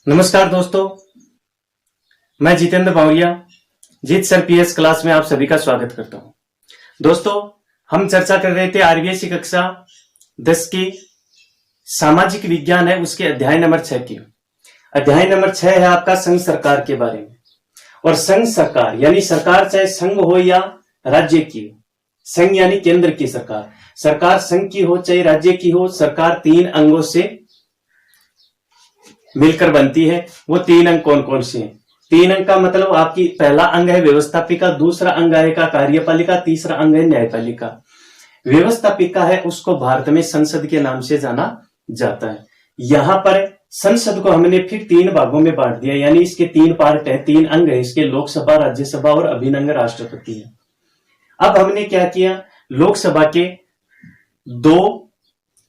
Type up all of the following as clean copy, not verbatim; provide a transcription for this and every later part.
नमस्कार दोस्तों, मैं जितेंद्र बावरिया जीत सर पीएस क्लास में आप सभी का स्वागत करता हूं। दोस्तों, हम चर्चा कर रहे थे आरबीएसई कक्षा 10 की सामाजिक विज्ञान है उसके अध्याय नंबर 6 की। अध्याय नंबर 6 है आपका संघ सरकार के बारे में। और संघ सरकार यानी सरकार चाहे संघ हो या राज्य की हो, संघ यानी केंद्र की सरकार, सरकार संघ की हो चाहे राज्य की हो, सरकार 3 अंगों से मिलकर बनती है। वो 3 अंग कौन कौन से हैं? 3 अंग का मतलब आपकी पहला अंग है व्यवस्थापिका, दूसरा अंग आएगा कार्यपालिका, तीसरा अंग है न्यायपालिका। व्यवस्थापिका है उसको भारत में संसद के नाम से जाना जाता है। यहां पर संसद को हमने फिर 3 भागों में बांट दिया, यानी इसके 3 पार्ट है, 3 अंग है इसके, लोकसभा, राज्यसभा और अभिन्न अंग राष्ट्रपति है। अब हमने क्या किया, लोकसभा के 2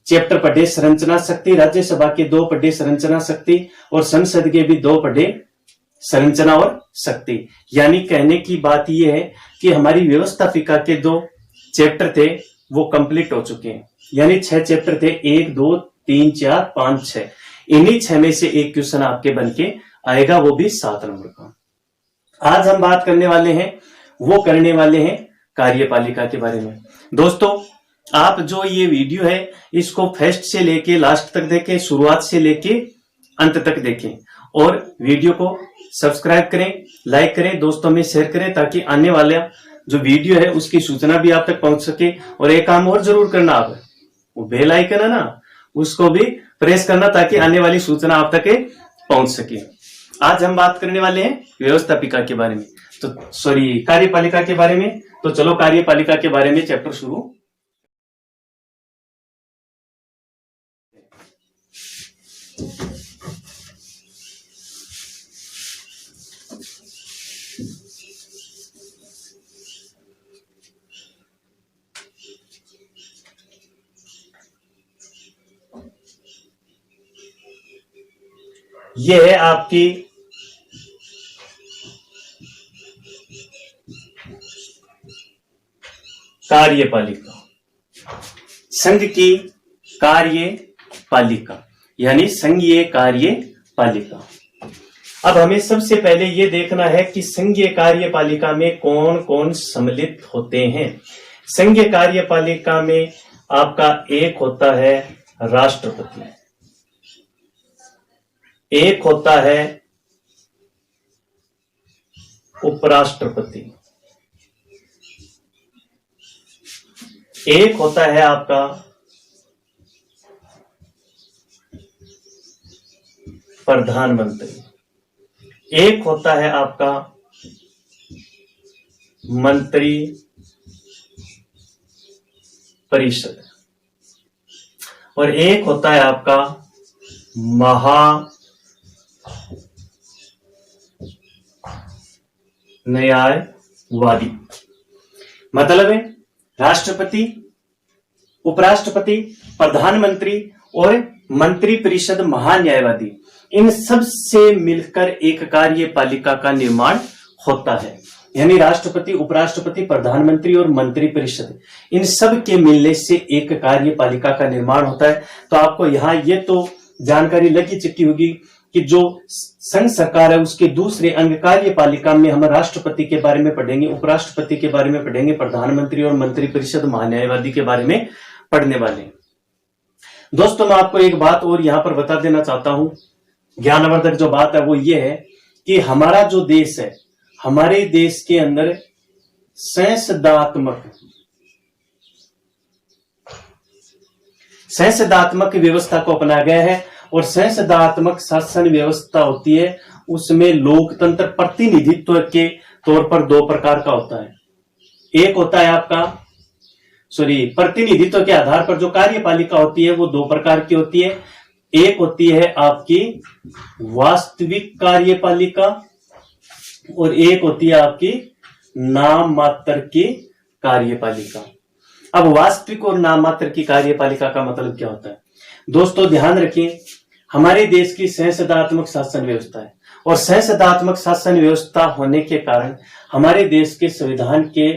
चैप्टर पढ़े, संरचना शक्ति, राज्यसभा के 2 पढ़े, संरचना शक्ति, और संसद के भी 2 पढ़े, संरचना और शक्ति। यानी कहने की बात यह है कि हमारी व्यवस्थापिका के 2 चैप्टर थे वो कंप्लीट हो चुके हैं, यानी 6 चैप्टर थे, 1 2 3 4 5 6। इन्हीं 6 में से एक क्वेश्चन आपके बनके आएगा, वो भी 7 नंबर का। आज हम बात करने वाले हैं, वो करने वाले हैं कार्यपालिका के बारे में। दोस्तों, आप जो ये वीडियो है इसको फर्स्ट से लेके लास्ट तक देखें, शुरुआत से लेके अंत तक देखें, और वीडियो को सब्सक्राइब करें, लाइक करें, दोस्तों में शेयर करें, ताकि आने वाला जो वीडियो है उसकी सूचना भी आप तक पहुंच सके। और एक काम और जरूर करना, आप वो बेल आइकन है ना, उसको भी प्रेस करना ताकि आने वाली सूचना आप तक पहुंच सके। आज हम बात करने वाले हैं व्यवस्थापिका के बारे में, कार्यपालिका के बारे में। तो चलो कार्यपालिका के बारे में चैप्टर शुरू। यह है आपकी कार्यपालिका, संघ की कार्यपालिका यानी संघीय कार्यपालिका। अब हमें सबसे पहले यह देखना है कि संघीय कार्यपालिका में कौन कौन सम्मिलित होते हैं। संघीय कार्यपालिका में आपका एक होता है राष्ट्रपति, एक होता है उपराष्ट्रपति, एक होता है आपका प्रधानमंत्री, एक होता है आपका मंत्री परिषद, और एक होता है आपका न्यायवादी। मतलब है राष्ट्रपति, उपराष्ट्रपति, प्रधानमंत्री और मंत्री परिषद, महान्यायवादी, इन सब से मिलकर एक कार्यपालिका का निर्माण होता है। यानी राष्ट्रपति, उपराष्ट्रपति, प्रधानमंत्री और मंत्री परिषद, इन सब के मिलने से एक कार्यपालिका का निर्माण होता है। तो आपको यहां ये तो जानकारी लगी चुकी होगी कि जो संघ सरकार है उसके दूसरे अंग कार्यपालिका में हम राष्ट्रपति के बारे में पढ़ेंगे, उपराष्ट्रपति के बारे में पढ़ेंगे, प्रधानमंत्री और मंत्री परिषद, महान्यायवादी के बारे में पढ़ने वाले हैं। दोस्तों, मैं आपको एक बात और यहां पर बता देना चाहता हूं, ज्ञानवर्धक जो बात है वो ये है कि हमारा जो देश है, हमारे देश के अंदर संसदात्मक व्यवस्था को अपनाया गया है। और संसदात्मक शासन व्यवस्था होती है, उसमें लोकतंत्र प्रतिनिधित्व के तौर पर 2 प्रकार का होता है। एक होता है आपका प्रतिनिधित्व के आधार पर जो कार्यपालिका होती है वो 2 प्रकार की होती है। एक होती है आपकी वास्तविक कार्यपालिका और एक होती है आपकी नाम मात्र की कार्यपालिका। अब वास्तविक और नाम मात्र की कार्यपालिका का मतलब क्या होता है? दोस्तों ध्यान रखिए, हमारे देश की संसदात्मक शासन व्यवस्था है और संसदात्मक शासन व्यवस्था होने के कारण हमारे देश के संविधान के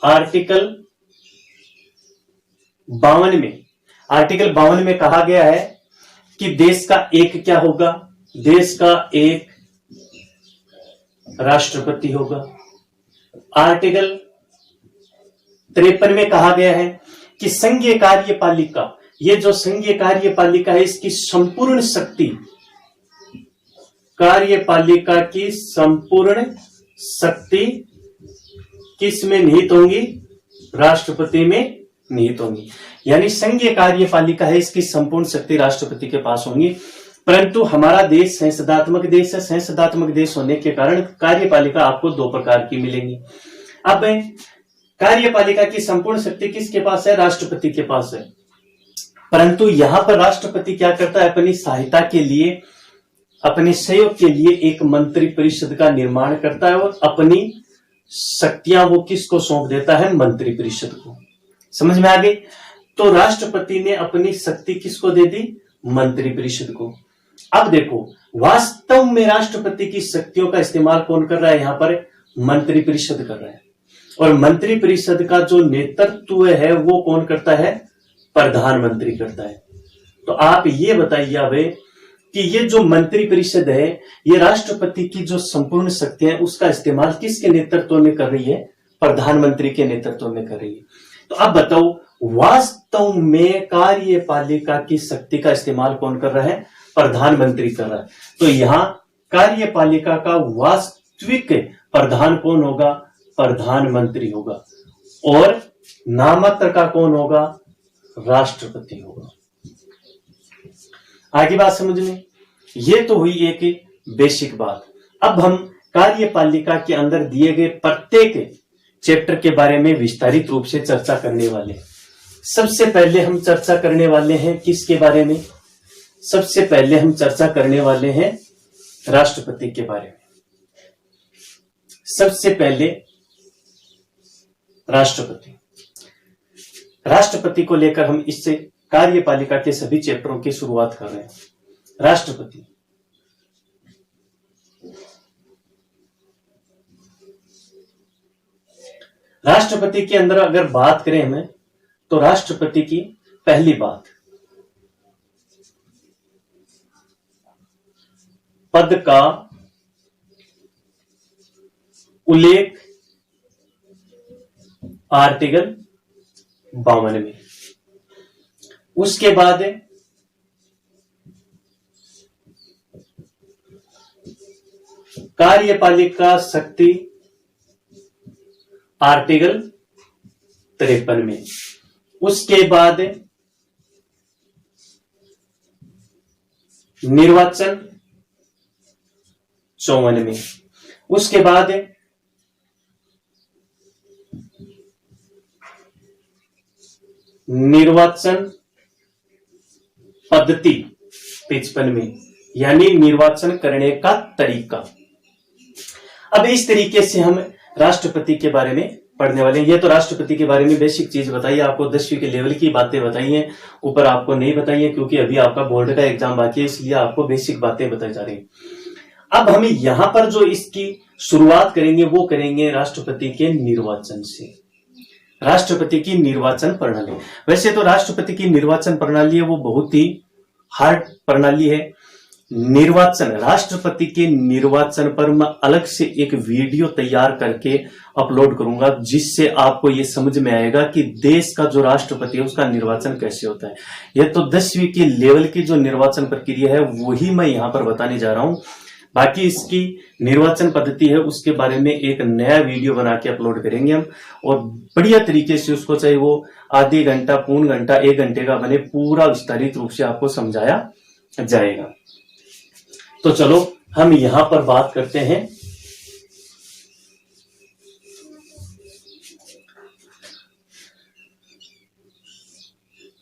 आर्टिकल 52 में कहा गया है कि देश का एक क्या होगा, देश का एक राष्ट्रपति होगा। आर्टिकल 53 में कहा गया है कि संघीय कार्यपालिका, ये जो संघीय कार्यपालिका है इसकी संपूर्ण शक्ति, कार्यपालिका की संपूर्ण शक्ति किस में निहित होंगी, राष्ट्रपति में निहित होंगी। यानी संघीय कार्यपालिका है, इसकी संपूर्ण शक्ति राष्ट्रपति के पास होंगी। परंतु हमारा देश संसदात्मक देश है, संसदात्मक देश होने के कारण कार्यपालिका आपको दो प्रकार की मिलेंगी। अब कार्यपालिका की संपूर्ण शक्ति किसके पास है, राष्ट्रपति के पास है। परंतु यहां पर राष्ट्रपति क्या करता है, अपनी सहायता के लिए, अपने सहयोग के लिए एक मंत्री परिषद का निर्माण करता है और अपनी शक्तियां वो किसको सौंप देता है, मंत्री परिषद को। समझ में आ गई। तो राष्ट्रपति ने अपनी शक्ति किसको दे दी, मंत्री परिषद को। अब देखो वास्तव में राष्ट्रपति की शक्तियों का इस्तेमाल कौन कर रहा है, यहां पर मंत्री परिषद कर रहा है। और मंत्री परिषद का जो नेतृत्व है वो कौन करता है, प्रधानमंत्री करता है। तो आप ये बताइए अब कि ये जो मंत्री परिषद है ये राष्ट्रपति की जो संपूर्ण शक्तियां है उसका इस्तेमाल किसके नेतृत्व में कर रही है, प्रधानमंत्री के नेतृत्व में कर रही है। तो अब बताओ वास्तव में कार्यपालिका की शक्ति का इस्तेमाल कौन कर रहा है, प्रधानमंत्री कर रहा है। तो यहां कार्यपालिका का वास्तविक प्रधान कौन होगा, प्रधानमंत्री होगा। और नामात्र का कौन होगा, राष्ट्रपति होगा। आगे बात समझ में, ये तो हुई एक बेसिक बात। अब हम कार्यपालिका के अंदर दिए गए प्रत्येक चैप्टर के बारे में विस्तारित रूप से चर्चा करने वाले। सबसे पहले हम चर्चा करने वाले हैं किसके बारे में, सबसे पहले हम चर्चा करने वाले हैं राष्ट्रपति के बारे में। सबसे पहले राष्ट्रपति को लेकर हम इससे कार्यपालिका के सभी चैप्टरों की शुरुआत कर रहे हैं। राष्ट्रपति के अंदर अगर बात करें हमें, तो राष्ट्रपति की पहली बात, पद का उल्लेख आर्टिकल 52 में। उसके बाद कार्यपालिका शक्ति आर्टिकल 53 में। उसके बाद निर्वाचन 54 में। उसके बाद निर्वाचन पद्धति 55 में, यानी निर्वाचन करने का तरीका। अब इस तरीके से हम राष्ट्रपति के बारे में पढ़ने वाले हैं। ये तो राष्ट्रपति के बारे में बेसिक चीज बताई है, आपको 10वीं के लेवल की बातें बताई हैं, ऊपर आपको नहीं बताई है क्योंकि अभी आपका बोर्ड का एग्जाम बाकी है, इसलिए आपको बेसिक बातें बताई जा रही हैं। अब हम यहां पर जो इसकी शुरुआत करेंगे वो करेंगे राष्ट्रपति के निर्वाचन से। राष्ट्रपति की निर्वाचन प्रणाली, वैसे तो राष्ट्रपति की निर्वाचन प्रणाली है वो बहुत ही हार्ड प्रणाली है। निर्वाचन, राष्ट्रपति के निर्वाचन पर मैं अलग से एक वीडियो तैयार करके अपलोड करूंगा, जिससे आपको ये समझ में आएगा कि देश का जो राष्ट्रपति है उसका निर्वाचन कैसे होता है। यह तो 10वीं की लेवल की जो निर्वाचन प्रक्रिया है वही मैं यहां पर बताने जा रहा हूं। बाकी इसकी निर्वाचन पद्धति है उसके बारे में एक नया वीडियो बना के अपलोड करेंगे हम, और बढ़िया तरीके से उसको, चाहे वो आधी घंटा, पौन घंटा, 1 घंटे का बने, पूरा विस्तारित रूप से आपको समझाया जाएगा। तो चलो हम यहां पर बात करते हैं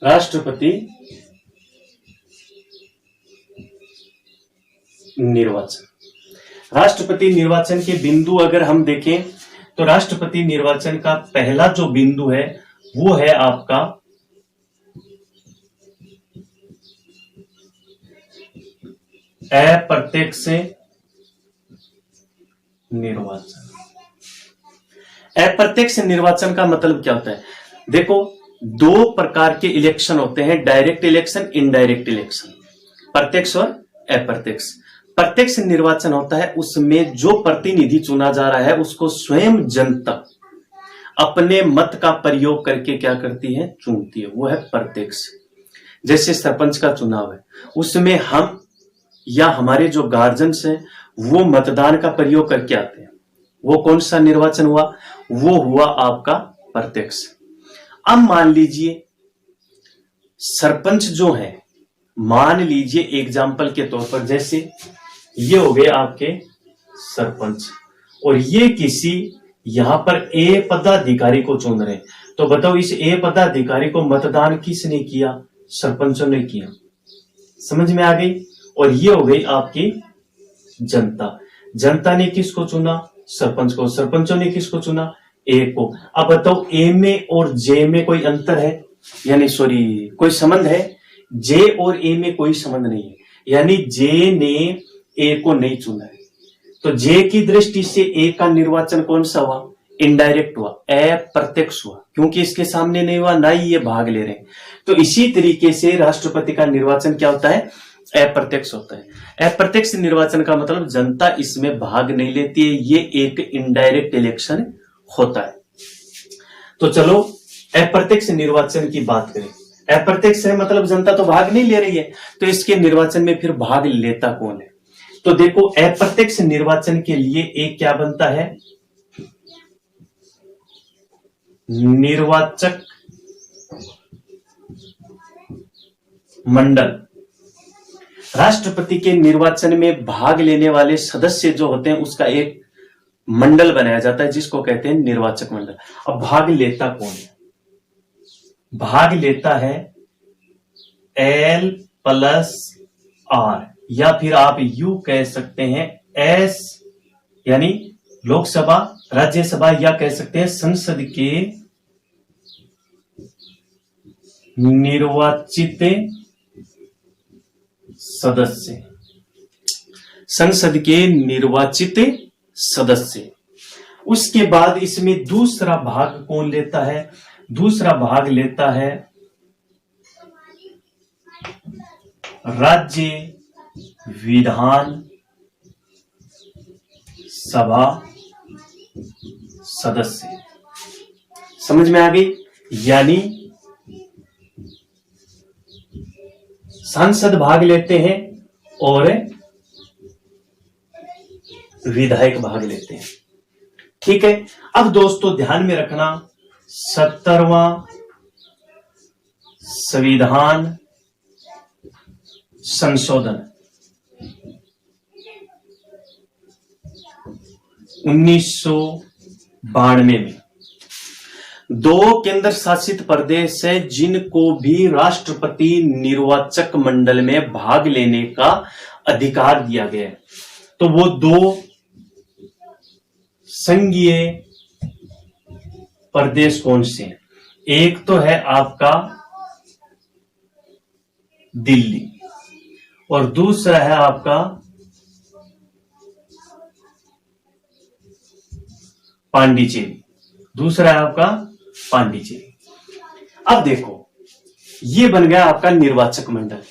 राष्ट्रपति निर्वाचन। राष्ट्रपति निर्वाचन के बिंदु अगर हम देखें तो राष्ट्रपति निर्वाचन का पहला जो बिंदु है वो है आपका अप्रत्यक्ष निर्वाचन। अप्रत्यक्ष निर्वाचन का मतलब क्या होता है? देखो, दो प्रकार के इलेक्शन होते हैं, डायरेक्ट इलेक्शन, इनडायरेक्ट इलेक्शन, प्रत्यक्ष और अप्रत्यक्ष। प्रत्यक्ष निर्वाचन होता है उसमें जो प्रतिनिधि चुना जा रहा है उसको स्वयं जनता अपने मत का प्रयोग करके क्या करती है? चुनती है, वो है प्रत्यक्ष। जैसे सरपंच का चुनाव है, उसमें हम या हमारे जो गार्जियंस हैं वो मतदान का प्रयोग करके आते हैं, वो कौन सा निर्वाचन हुआ? वो हुआ आपका प्रत्यक्ष। अब मान लीजिए सरपंच जो है, मान लीजिए एग्जाम्पल के तौर पर, जैसे ये हो गए आपके सरपंच और ये किसी यहां पर ए पदाधिकारी को चुन रहे हैं, तो बताओ इस ए पदाधिकारी को मतदान किसने किया? सरपंचों ने किया। समझ में आ गई? और ये हो गई आपकी जनता। जनता ने किसको चुना? सरपंच को। सरपंचों ने किसको चुना? ए को। अब बताओ ए में और जे में कोई अंतर है? यानी सॉरी, कोई संबंध है? जे और ए में कोई संबंध नहीं है, यानी जे ने ए को नहीं चुना है। तो जे की दृष्टि से ए का निर्वाचन कौन सा हुआ? इनडायरेक्ट हुआ, अप्रत्यक्ष हुआ, क्योंकि इसके सामने नहीं हुआ, ना ही ये भाग ले रहे हैं। तो इसी तरीके से राष्ट्रपति का निर्वाचन क्या होता है? अप्रत्यक्ष होता है। अप्रत्यक्ष निर्वाचन का मतलब जनता इसमें भाग नहीं लेती है, ये एक इनडायरेक्ट इलेक्शन होता है। तो चलो अप्रत्यक्ष निर्वाचन की बात करें। अप्रत्यक्ष है मतलब जनता तो भाग नहीं ले रही है, तो इसके निर्वाचन में फिर भाग लेता कौन है? तो देखो, अप्रत्यक्ष निर्वाचन के लिए एक क्या बनता है? निर्वाचक मंडल। राष्ट्रपति के निर्वाचन में भाग लेने वाले सदस्य जो होते हैं उसका एक मंडल बनाया जाता है जिसको कहते हैं निर्वाचक मंडल। अब भाग लेता कौन है? भाग लेता है L+R, या फिर आप यू कह सकते हैं S, यानी लोकसभा, राज्यसभा, या कह सकते हैं संसद के निर्वाचित सदस्य। संसद के निर्वाचित सदस्य। उसके बाद इसमें दूसरा भाग कौन लेता है? दूसरा भाग लेता है राज्य विधान सभा सदस्य। समझ में आ गई? यानी सांसद भाग लेते हैं और विधायक भाग लेते हैं। ठीक है। अब दोस्तों ध्यान में रखना, 70वां संविधान संशोधन 1992 में दो केंद्र शासित प्रदेश है जिनको भी राष्ट्रपति निर्वाचक मंडल में भाग लेने का अधिकार दिया गया है। तो वो दो संघीय प्रदेश कौन से हैं? एक तो है आपका दिल्ली और दूसरा है आपका पांडिचेरी। दूसरा है आपका पांडिचेरी। अब देखो, ये बन गया आपका निर्वाचक मंडल।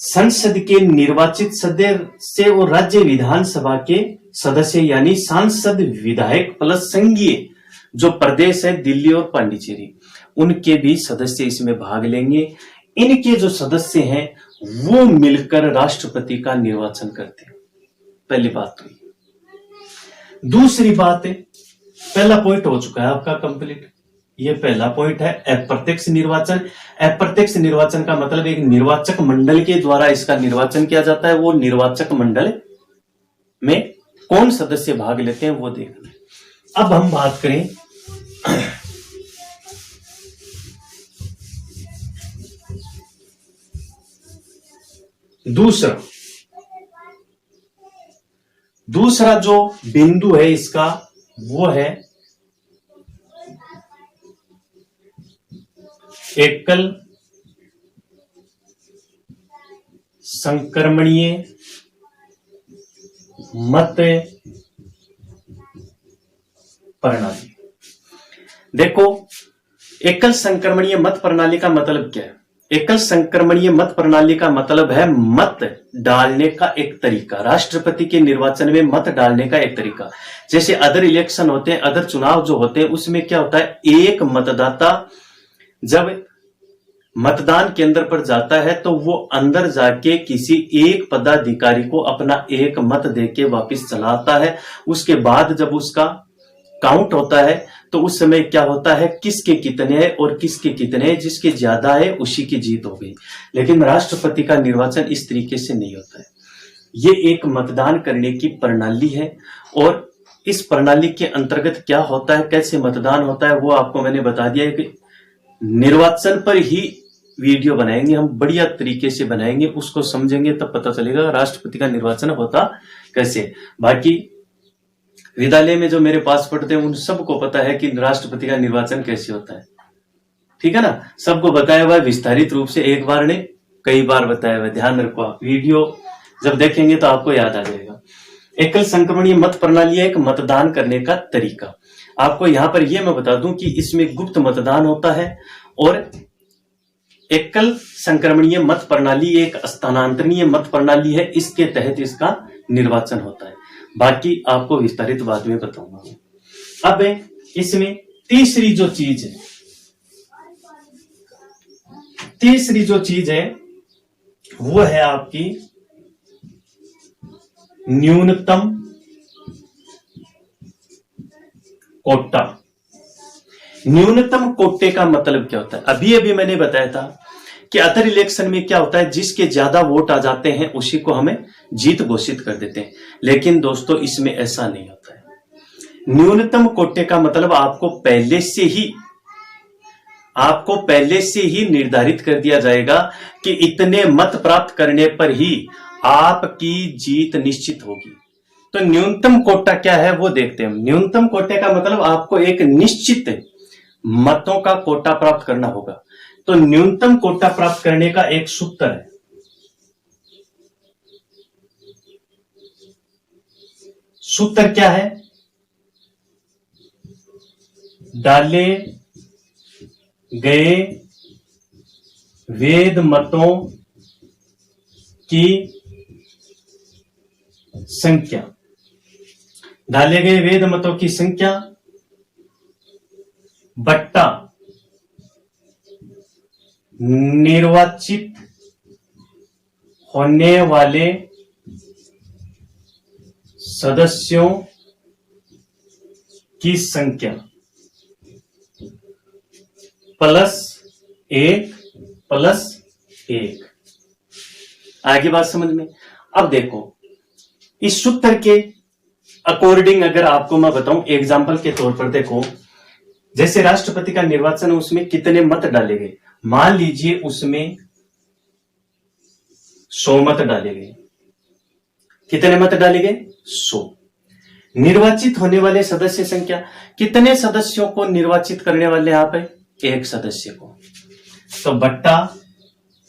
संसद के निर्वाचित सदस्य और राज्य विधानसभा के सदस्य यानी सांसद, विधायक प्लस संघीय जो प्रदेश है दिल्ली और पांडिचेरी, उनके भी सदस्य इसमें भाग लेंगे। इनके जो सदस्य हैं वो मिलकर राष्ट्रपति का निर्वाचन करते हैं। पहली बात तो ये। दूसरी बात है, पहला पॉइंट हो चुका है आपका कंप्लीट। ये पहला पॉइंट है अप्रत्यक्ष निर्वाचन। अप्रत्यक्ष निर्वाचन का मतलब एक निर्वाचक मंडल के द्वारा इसका निर्वाचन किया जाता है। वो निर्वाचक मंडल में कौन सदस्य भाग लेते हैं वो देखना। अब हम बात करें दूसरा जो बिंदु है इसका, वो है एकल संक्रमणीय मत प्रणाली। देखो, एकल संक्रमणीय मत प्रणाली का मतलब क्या है? एकल संक्रमणीय मत प्रणाली का मतलब है मत डालने का एक तरीका, राष्ट्रपति के निर्वाचन में मत डालने का एक तरीका। जैसे अदर इलेक्शन होते हैं, अदर चुनाव जो होते हैं, उसमें क्या होता है, एक मतदाता जब मतदान केंद्र पर जाता है तो वो अंदर जाके किसी एक पदाधिकारी को अपना एक मत देके वापस चला आता है। उसके बाद जब उसका काउंट होता है तो उस समय क्या होता है, किसके कितने हैं और किसके कितने हैं, जिसके ज्यादा है उसी की जीत हो गई। लेकिन राष्ट्रपति का निर्वाचन इस तरीके से नहीं होता है। ये एक मतदान करने की प्रणाली है और इस प्रणाली के अंतर्गत क्या होता है, कैसे मतदान होता है, वो आपको मैंने बता दिया है कि निर्वाचन पर ही वीडियो बनाएंगे हम, बढ़िया तरीके से बनाएंगे, उसको समझेंगे तब पता चलेगा राष्ट्रपति का निर्वाचन होता कैसे। बाकी विद्यालय में जो मेरे पास पढ़ते हैं उन सबको पता है कि राष्ट्रपति का निर्वाचन कैसे होता है, ठीक है ना, सबको बताया हुआ है विस्तारित रूप से, एक बार ने कई बार बताया हुआ है। ध्यान रखो, आप वीडियो जब देखेंगे तो आपको याद आ जाएगा। एकल संक्रमणीय मत प्रणाली है एक मतदान करने का तरीका। आपको यहां पर यह मैं बता दूं कि इसमें गुप्त मतदान होता है और एकल संक्रमणीय मत प्रणाली एक स्थानांतरणीय मत प्रणाली है, इसके तहत इसका निर्वाचन होता है। बाकी आपको विस्तारित बाद में बताऊंगा। अब इसमें तीसरी जो चीज है वो है आपकी न्यूनतम कोटा। न्यूनतम कोटे का मतलब क्या होता है? अभी अभी मैंने बताया था कि अदर इलेक्शन में क्या होता है, जिसके ज्यादा वोट आ जाते हैं उसी को हमें जीत घोषित कर देते हैं। लेकिन दोस्तों इसमें ऐसा नहीं होता है। न्यूनतम कोटे का मतलब आपको पहले से ही निर्धारित कर दिया जाएगा कि इतने मत प्राप्त करने पर ही आपकी जीत निश्चित होगी। तो न्यूनतम कोटा क्या है वो देखते हैं। न्यूनतम कोटे का मतलब आपको एक निश्चित मतों का कोटा प्राप्त करना होगा। तो न्यूनतम कोटा प्राप्त करने का एक सूत्र है। सूत्र क्या है? डाले गए वेद मतों की संख्या, डाले गए वेद मतों की संख्या बट्टा निर्वाचित होने वाले सदस्यों की संख्या प्लस एक। आगे बात समझ में? अब देखो, इस सूत्र के अकॉर्डिंग अगर आपको मैं बताऊं, एग्जांपल के तौर पर देखो, जैसे राष्ट्रपति का निर्वाचन है उसमें कितने मत डाले गए, मान लीजिए उसमें 100 मत डाले गए। कितने मत डाले गए? 100। निर्वाचित होने वाले सदस्य संख्या, कितने सदस्यों को निर्वाचित करने वाले यहां पे? एक सदस्य को, तो बट्टा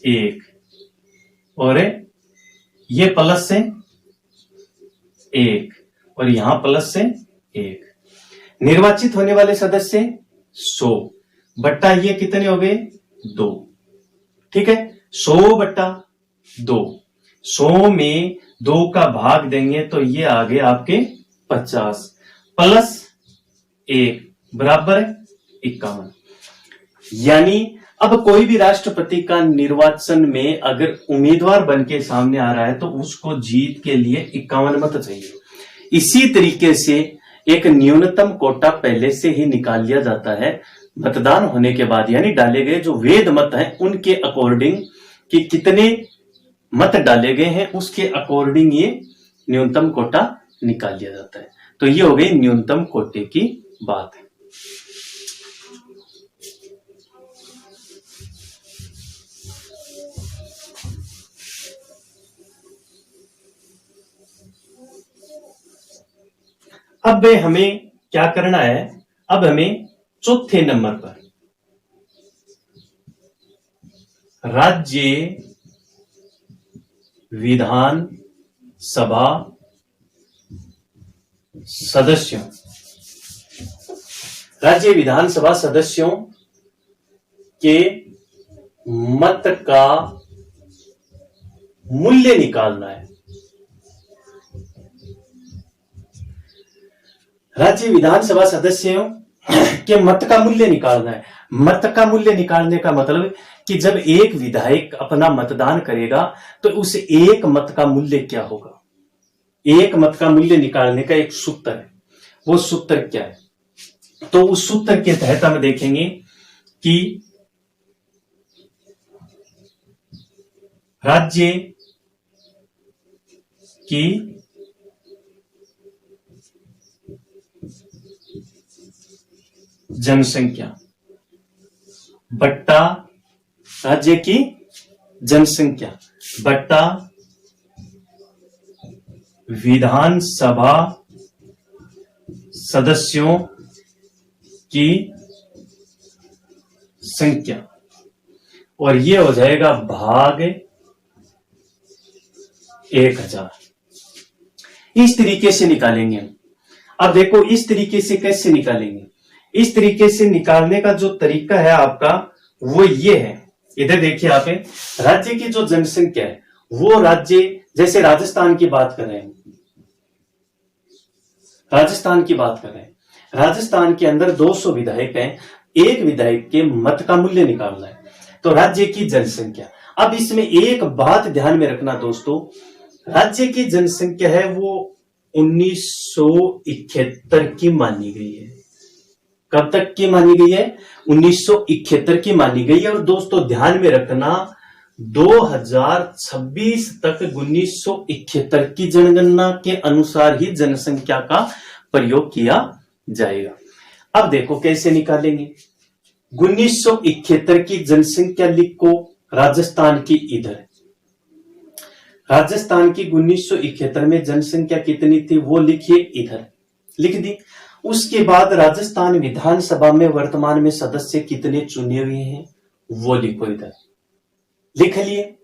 1 और ये प्लस से 1 और यहां प्लस से 1। निर्वाचित होने वाले सदस्य 100 बट्टा ये कितने हो गए? 2। ठीक है, 100 बट्टा 2, 100 में 2 का भाग देंगे तो ये आ गए आपके 50 प्लस 1 बराबर 51। यानी अब कोई भी राष्ट्रपति का निर्वाचन में अगर उम्मीदवार बन के सामने आ रहा है तो उसको जीत के लिए 51 मत चाहिए। इसी तरीके से एक न्यूनतम कोटा पहले से ही निकाल लिया जाता है मतदान होने के बाद, यानी डाले गए जो वेद मत हैं उनके अकॉर्डिंग कि कितने मत डाले गए हैं उसके अकॉर्डिंग ये न्यूनतम कोटा निकाल लिया जाता है। तो ये हो गई न्यूनतम कोटे की बात है। अब हमें क्या करना है? अब हमें चौथे नंबर पर राज्य विधान सभा सदस्यों राज्य विधानसभा सदस्यों के मत का मूल्य निकालना है। राज्य विधानसभा सदस्यों के मत का मूल्य निकालना है। मत का मूल्य निकालने का मतलब कि जब एक विधायक अपना मतदान करेगा तो उस एक मत का मूल्य क्या होगा। एक मत का मूल्य निकालने का एक सूत्र है। वो सूत्र क्या है? तो उस सूत्र के तहत हम देखेंगे कि राज्य की जनसंख्या बट्टा राज्य की जनसंख्या बट्टा विधानसभा सदस्यों की संख्या, और ये हो जाएगा भाग 1000। इस तरीके से निकालेंगे हम। अब देखो इस तरीके से कैसे निकालेंगे। इस तरीके से निकालने का जो तरीका है आपका वो ये है। इधर देखिए आप, राज्य की जो जनसंख्या है वो राज्य, जैसे राजस्थान की बात कर रहे हैं, राजस्थान की बात कर रहे हैं, राजस्थान के अंदर 200 विधायक हैं। एक विधायक के मत का मूल्य निकालना है तो राज्य की जनसंख्या। अब इसमें एक बात ध्यान में रखना दोस्तों, राज्य की जनसंख्या है वो 1971 की मानी गई है। कब तक की मानी गई है? 1971 की मानी गई है। और दोस्तों ध्यान में रखना 2026 तक 1971 की जनगणना के अनुसार ही जनसंख्या का प्रयोग किया जाएगा। अब देखो कैसे निकालेंगे। 1971 की जनसंख्या लिखो राजस्थान की इधर। राजस्थान की 1971 में जनसंख्या कितनी थी वो लिखिए इधर, लिख दी। उसके बाद राजस्थान विधानसभा में वर्तमान में सदस्य कितने चुने हुए हैं वो लिखो इधर, लिख लिए।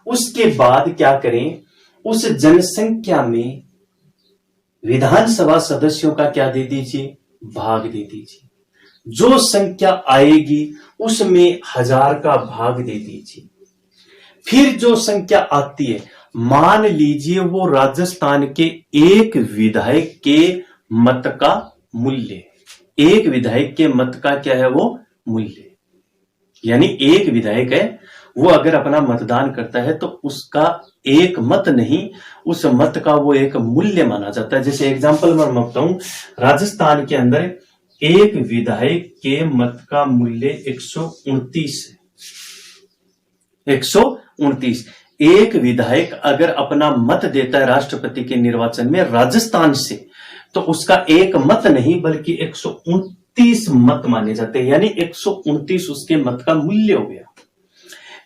उसके बाद क्या करें, उस जनसंख्या में विधानसभा सदस्यों का क्या दे दीजिए, भाग दे दीजिए। जो संख्या आएगी उसमें 1000 का भाग दे दीजिए। फिर जो संख्या आती है, मान लीजिए वो राजस्थान के एक विधायक के मत का मूल्य, एक विधायक के मत का क्या है वो मूल्य, यानी एक विधायक है वो अगर अपना मतदान करता है तो उसका एक मत नहीं, उस मत का वो एक मूल्य माना जाता है। जैसे एग्जांपल मैं बताऊं, राजस्थान के अंदर एक विधायक के मत का मूल्य 129 है। 129 एक विधायक अगर अपना मत देता है राष्ट्रपति के निर्वाचन में राजस्थान से, तो उसका एक मत नहीं बल्कि 129 मत माने जाते हैं, यानी 129 उसके मत का मूल्य हो गया।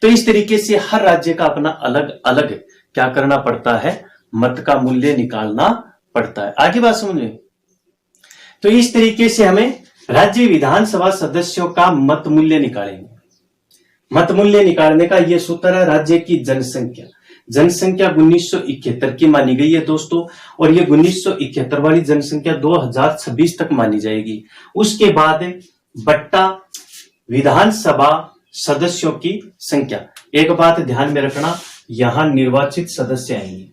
तो इस तरीके से हर राज्य का अपना अलग अलग क्या करना पड़ता है, मत का मूल्य निकालना पड़ता है। आगे बात समझे। तो इस तरीके से हमें राज्य विधानसभा सदस्यों का मत मूल्य निकालेंगे। मत मूल्य निकालने का यह सूत्र है, राज्य की जनसंख्या। जनसंख्या 1971 की मानी गई है दोस्तों, और ये 1971 वाली जनसंख्या 2026 तक मानी जाएगी। उसके बाद बट्टा विधानसभा सदस्यों की संख्या। एक बात ध्यान में रखना, यहां निर्वाचित सदस्य आएंगे,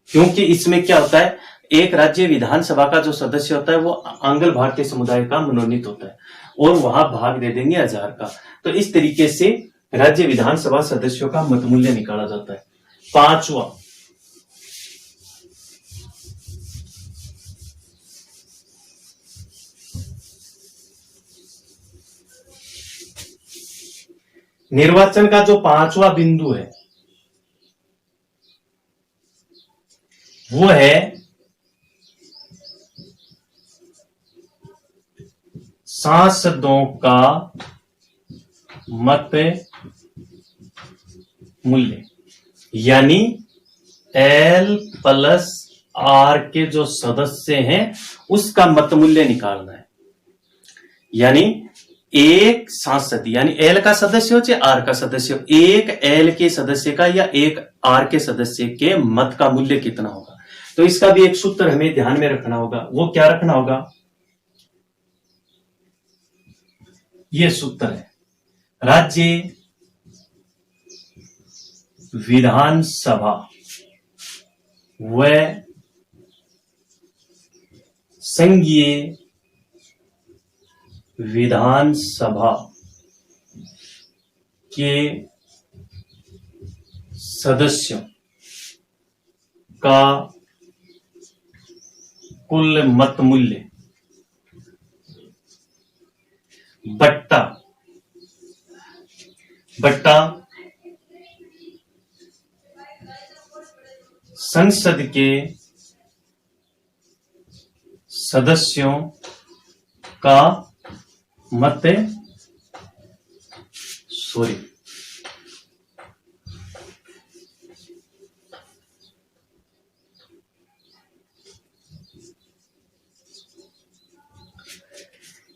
क्योंकि इसमें क्या होता है, एक राज्य विधानसभा का जो सदस्य होता है वो आंग्ल भारतीय समुदाय का मनोनीत होता है और वहां भाग दे देंगे 1000 का। तो इस तरीके से राज्य विधानसभा सदस्यों का मत मूल्य निकाला जाता है। पांचवा, निर्वाचन का जो पांचवा बिंदु है वो है सांसदों का मत मूल्य, यानी L+R के जो सदस्य हैं उसका मत मूल्य निकालना है। यानी एक सांसद, यानी L का सदस्य हो चाहे R का सदस्य हो, एक L के सदस्य का या एक R के सदस्य के मत का मूल्य कितना होगा। तो इसका भी एक सूत्र हमें ध्यान में रखना होगा। वो क्या रखना होगा, ये सूत्र है। राज्य विधानसभा व संघीय विधानसभा के सदस्यों का कुल मत मूल्य बट्टा संसद के सदस्यों का मत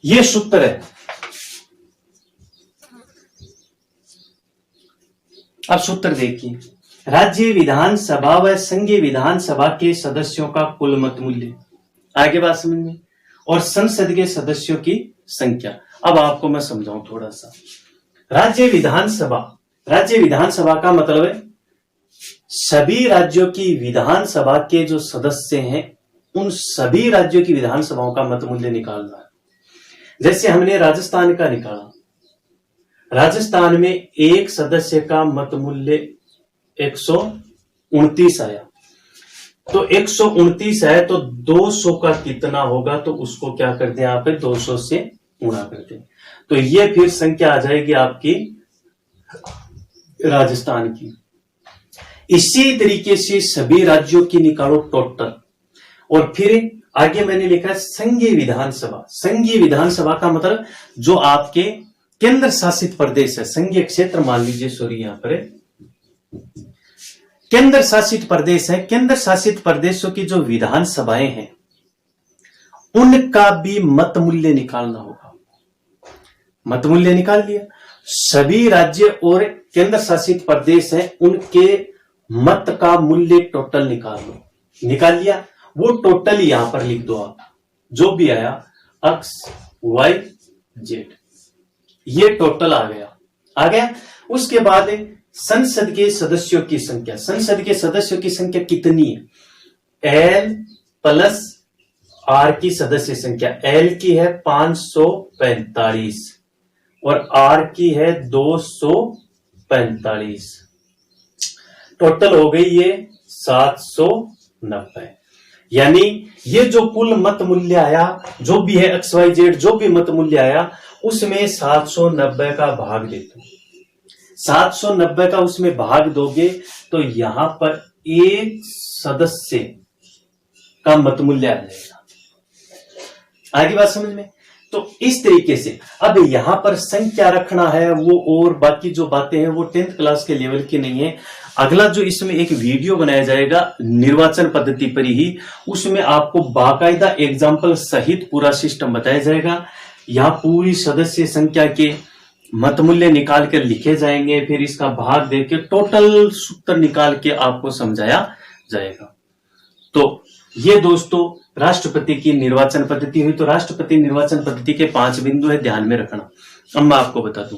ये सूत्र है। अब सूत्र देखिए, राज्य विधानसभा व संघीय विधानसभा के सदस्यों का कुल मत मूल्य, आगे बात समझ में, और संसद के सदस्यों की संख्या। अब आपको मैं समझाऊं थोड़ा सा। राज्य विधानसभा का मतलब है सभी राज्यों की विधानसभा के जो सदस्य हैं उन सभी राज्यों की विधानसभाओं का मत मूल्य निकालना है। जैसे हमने राजस्थान का निकाला, राजस्थान में एक सदस्य का मत मूल्य 129 आया, तो 129 है तो 200 का कितना होगा, तो उसको क्या करते हैं आप 200 से गुणा करते हैं, तो ये फिर संख्या आ जाएगी आपकी राजस्थान की। इसी तरीके से सभी राज्यों की निकालो टोटल, और फिर आगे मैंने लिखा संघीय विधानसभा। संघीय विधानसभा का मतलब जो आपके केंद्र शासित प्रदेश है, संघीय क्षेत्र मान लीजिए, सॉरी यहां पर केंद्र शासित प्रदेश है, केंद्र शासित प्रदेशों की जो विधानसभाएं हैं उनका भी मत मूल्य निकालना होगा। मत मूल्य निकाल लिया, सभी राज्य और केंद्र शासित प्रदेश हैं उनके मत का मूल्य टोटल निकाल लो। निकाल लिया, वो टोटल यहां पर लिख दो आप, जो भी आया एक्स वाई जेड, ये टोटल आ गया। उसके बाद संसद के सदस्यों की संख्या, संसद के सदस्यों की संख्या कितनी है, एल प्लस आर की सदस्य संख्या। एल की है 545 और आर की है 245, टोटल हो गई ये 790। यानी ये जो कुल मत मूल्य आया, जो भी है एक्स वाई जेड, जो भी मत मूल्य आया उसमें 790 का भाग देते, 790 का उसमें भाग दोगे तो यहां पर एक सदस्य का मत मूल्य आ जाएगा। आगे बात समझ में। तो इस तरीके से अब यहां पर संख्या रखना है वो, और बाकी जो बातें हैं वो 10th क्लास के लेवल की नहीं है। अगला जो इसमें एक वीडियो बनाया जाएगा निर्वाचन पद्धति पर ही, उसमें आपको बाकायदा एग्जाम्पल सहित पूरा सिस्टम बताया जाएगा। यहाँ पूरी सदस्य संख्या के मत मूल्य निकाल कर लिखे जाएंगे, फिर इसका भाग देके टोटल सूत्र निकाल के आपको समझाया जाएगा। तो ये दोस्तों राष्ट्रपति की निर्वाचन पद्धति हुई। तो राष्ट्रपति निर्वाचन पद्धति के 5 बिंदु है, ध्यान में रखना। अब मैं आपको बता दूं,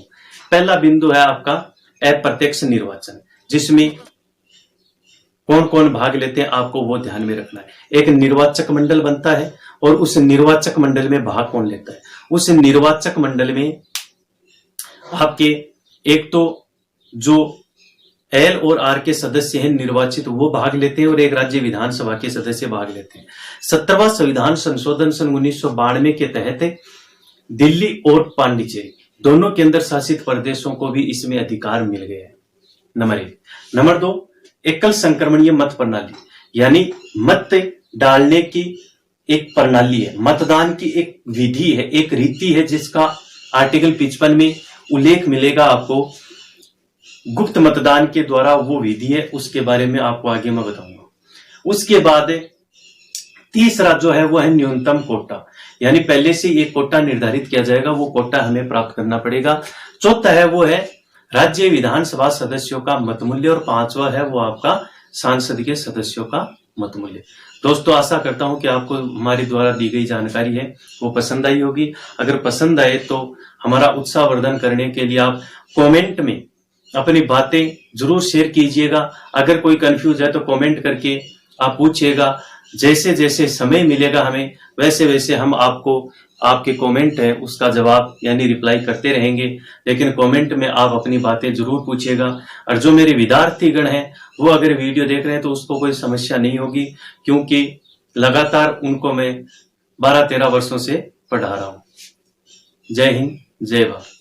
पहला बिंदु है आपका अप्रत्यक्ष निर्वाचन, जिसमें कौन कौन भाग लेते हैं आपको वो ध्यान में रखना है। एक निर्वाचक मंडल बनता है और उस निर्वाचक मंडल में भाग कौन लेता है, उस निर्वाचक मंडल में आपके एक तो जो एल और आर के सदस्य हैं निर्वाचित, वो भाग लेते हैं, और एक राज्य विधानसभा के सदस्य भाग लेते हैं। 17वां संविधान संशोधन सन 1992 के तहत दिल्ली और पांडिचेरी दोनों केंद्र शासित प्रदेशों को भी इसमें अधिकार मिल गए हैं, नंबर 1। नंबर 2, एकल संक्रमणीय मत प्रणाली, यानी मत डालने की एक प्रणाली है, मतदान की एक विधि है, एक रीति है, जिसका आर्टिकल 55 में उल्लेख मिलेगा आपको। गुप्त मतदान के द्वारा वो विधि है, उसके बारे में आपको आगे मैं बताऊंगा। उसके बाद तीसरा जो है वो है न्यूनतम कोटा, यानी पहले से एक कोटा निर्धारित किया जाएगा, वो कोटा हमें प्राप्त करना पड़ेगा। चौथा है वो है राज्य विधानसभा सदस्यों का मत मूल्य, और 5वां है वो आपका सांसद के सदस्यों का मत मूल्य। दोस्तों आशा करता हूं कि आपको हमारे द्वारा दी गई जानकारी है वो पसंद आई होगी। अगर पसंद आए तो हमारा उत्साहवर्धन करने के लिए आप कमेंट में अपनी बातें जरूर शेयर कीजिएगा। अगर कोई कंफ्यूज है तो कमेंट करके आप पूछिएगा। जैसे जैसे समय मिलेगा हमें वैसे वैसे हम आपको आपके कमेंट है उसका जवाब यानी रिप्लाई करते रहेंगे। लेकिन कमेंट में आप अपनी बातें जरूर पूछिएगा। और जो मेरे विद्यार्थीगण हैं वो अगर वीडियो देख रहे हैं तो उसको कोई समस्या नहीं होगी, क्योंकि लगातार उनको मैं 12-13 वर्षों से पढ़ा रहा हूं। जय हिंद, जय भारत।